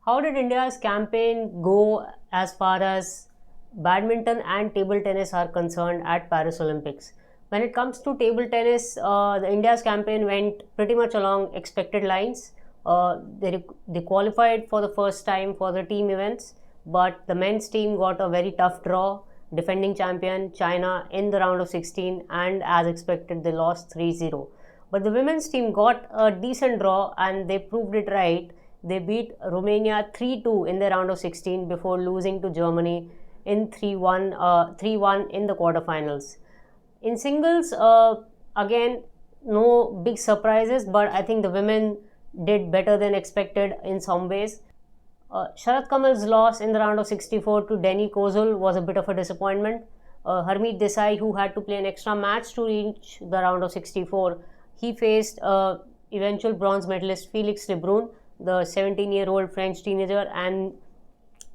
How did India's campaign go as far as badminton and table tennis are concerned at Paris Olympics? When it comes to table tennis, the India's campaign went pretty much along expected lines. They qualified for the first time for the team events, but the men's team got a very tough draw. Defending champion China in the round of 16, and as expected, they lost 3-0. But the women's team got a decent draw and they proved it right. They beat Romania 3-2 in the round of 16 before losing to Germany in 3-1 in the quarterfinals. In singles, again, no big surprises, but I think the women did better than expected in some ways. Sharat Kamal's loss in the round of 64 to Denny Kozul was a bit of a disappointment. Harmeet Desai, who had to play an extra match to reach the round of 64, he faced eventual bronze medalist Felix Lebrun, the 17-year-old French teenager, and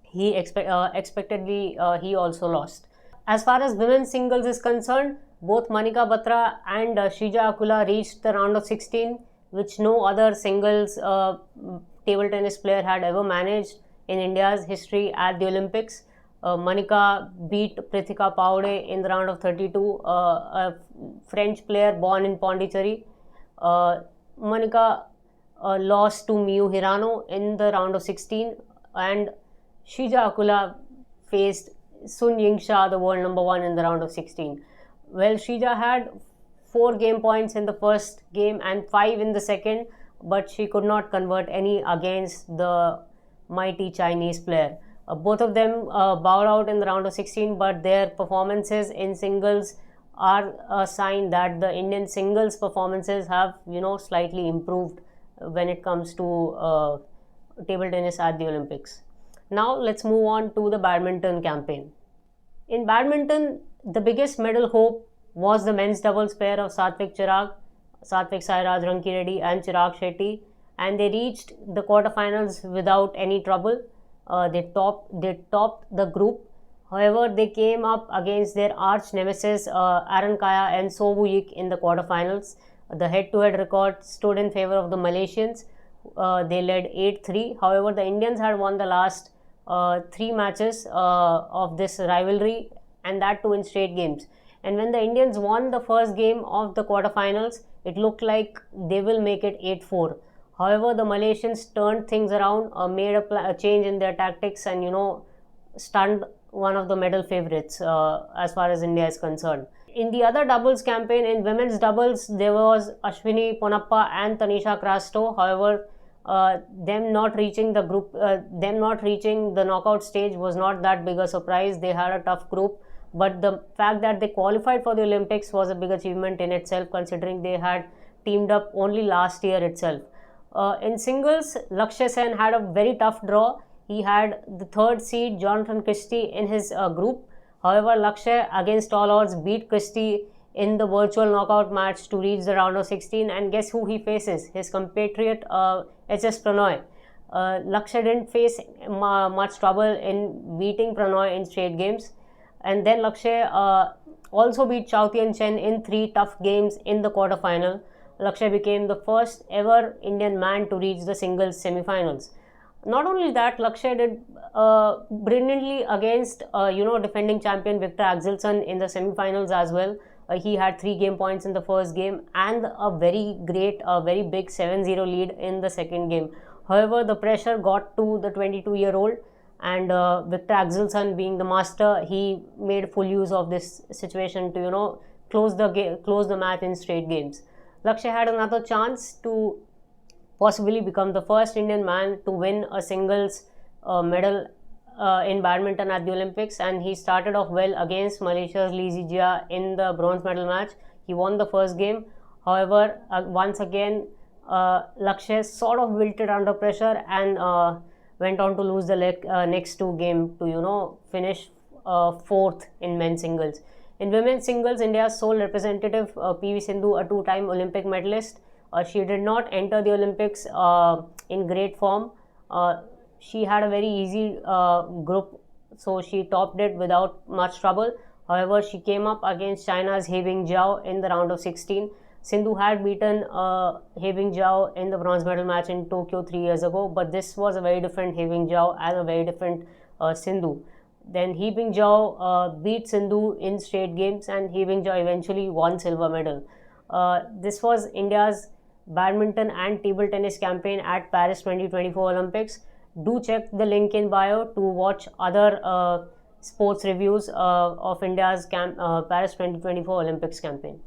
he expectedly he also lost. As far as women's singles is concerned, both Manika Batra and Shrija Akula reached the round of 16, which no other singles table tennis player had ever managed in India's history at the Olympics. Manika beat Prithika Paude in the round of 32, a French player born in Pondicherry. Manika lost to Miyu Hirano in the round of 16, and Shrija Akula faced Sun Yingxia, the world number 1, in the round of 16. Well, Shrija had 4 game points in the first game and 5 in the second, but she could not convert any against the mighty Chinese player. Both of them bowed out in the round of 16, but their performances in singles are a sign that the Indian singles performances have, slightly improved when it comes to table tennis at the Olympics. Now let's move on to the badminton campaign. In badminton, the biggest medal hope was the men's doubles pair of Satvik Sairaj Rankireddy and Chirag Shetty, and they reached the quarterfinals without any trouble. They topped the group. However, they came up against their arch nemesis Aaron Kaya and So Woo Yik in the quarterfinals. The head-to-head record stood in favor of the Malaysians. They led 8-3. However, the Indians had won the last 3 matches of this rivalry, and that too in straight games. And when the Indians won the first game of the quarterfinals, it looked like they will make it 8-4. However, the Malaysians turned things around, made a change in their tactics, and stunned one of the medal favorites as far as India is concerned. In the other doubles campaign, in women's doubles, there was Ashwini Ponappa and Tanisha Crasto. However, them not reaching the knockout stage was not that big a surprise. They had a tough group, but the fact that they qualified for the Olympics was a big achievement in itself, considering they had teamed up only last year itself. In singles, Lakshya Sen had a very tough draw. He had the 3rd seed Jonathan Christie in his group. However, Lakshya, against all odds, beat Christie in the virtual knockout match to reach the round of 16, and guess who he faces? His compatriot HS Pranoy. Lakshya didn't face much trouble in beating Pranoy in straight games, and then Lakshya also beat Chao Tien Chen in 3 tough games in the quarterfinal. Lakshya became the first ever Indian man to reach the singles semifinals. Not only that, Lakshya did brilliantly against defending champion Victor Axelsen in the semifinals as well. He had 3 game points in the first game and a very big 7-0 lead in the second game. However, the pressure got to the 22-year-old, and Victor Axelsen, being the master, he made full use of this situation to close the match in straight games. Lakshya had another chance to possibly become the first Indian man to win a singles medal in badminton at the Olympics, and he started off well against Malaysia's Lee Zijia in the bronze medal match. He won the first game. However, once again, Lakshya sort of wilted under pressure and went on to lose the next 2 games to finish 4th in men's singles. In women's singles, India's sole representative PV Sindhu, a 2-time Olympic medalist, she did not enter the Olympics in great form. She had a very easy group, so she topped it without much trouble. However, she came up against China's He Bingjiao in the round of 16. Sindhu had beaten He Bingjiao in the bronze medal match in Tokyo 3 years ago, but this was a very different He Bingjiao and a very different Sindhu. Then He Bingjiao beat Sindhu in straight games, and He Bingjiao eventually won silver medal. This was India's badminton and table tennis campaign at Paris 2024 Olympics. Do check the link in bio to watch other sports reviews of India's Paris 2024 Olympics campaign.